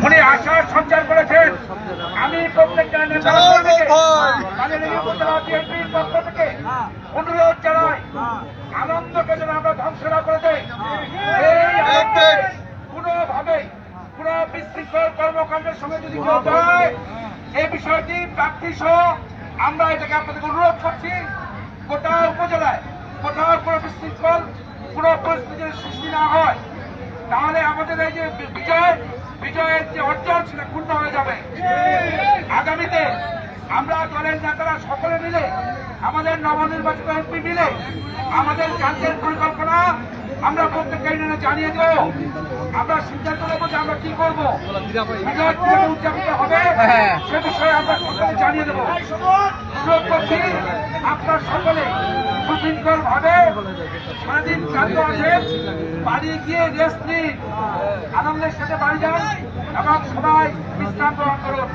উনি আশা সঞ্চার করেছেন। আমি প্রত্যেকটা পক্ষ থেকে অনুরোধ জানাই, আনন্দকে যেন আমরা ধ্বংস না করে দেই। কোনোভাবে কোন বিশৃঙ্খল কর্মকাণ্ডের সঙ্গে যদি কেউ যায়, এই বিষয়টি প্রার্থী সহ আমরা এটাকে আপনাদেরকে অনুরোধ করছি, গোটা উপজেলায় কোথাও কোনো বিশৃঙ্খল কোন পরিস্থিতির সৃষ্টি না হয়, তাহলে আমাদের এই যে বিজয়ের যে অর্জন সেটা ক্ষুণ্ণ হয়ে যাবে। আগামীতে আমরা দলের নেতারা সকলে মিলে, আমাদের নবনির্বাচিত এমপি মিলে আমাদের কাজের পরিকল্পনা আমরা প্রত্যেককে জানিয়ে দেব। আমরা সিদ্ধান্ত নেব যে আমরা কি করবো, বিজয় কিভাবে উদযাপিত হবে সে বিষয়ে আমরা সকলে জানিয়ে দেবো। অনুরোধ করছি আপনার সকলে সুশৃঙ্খল ভাবে সারাদিন কাজ আছেন, বাড়ি গিয়ে রেস্ট নিন, আনন্দের সাথে বাড়ি যান এবং সবাই বিশ্রাম গ্রহণ করুন।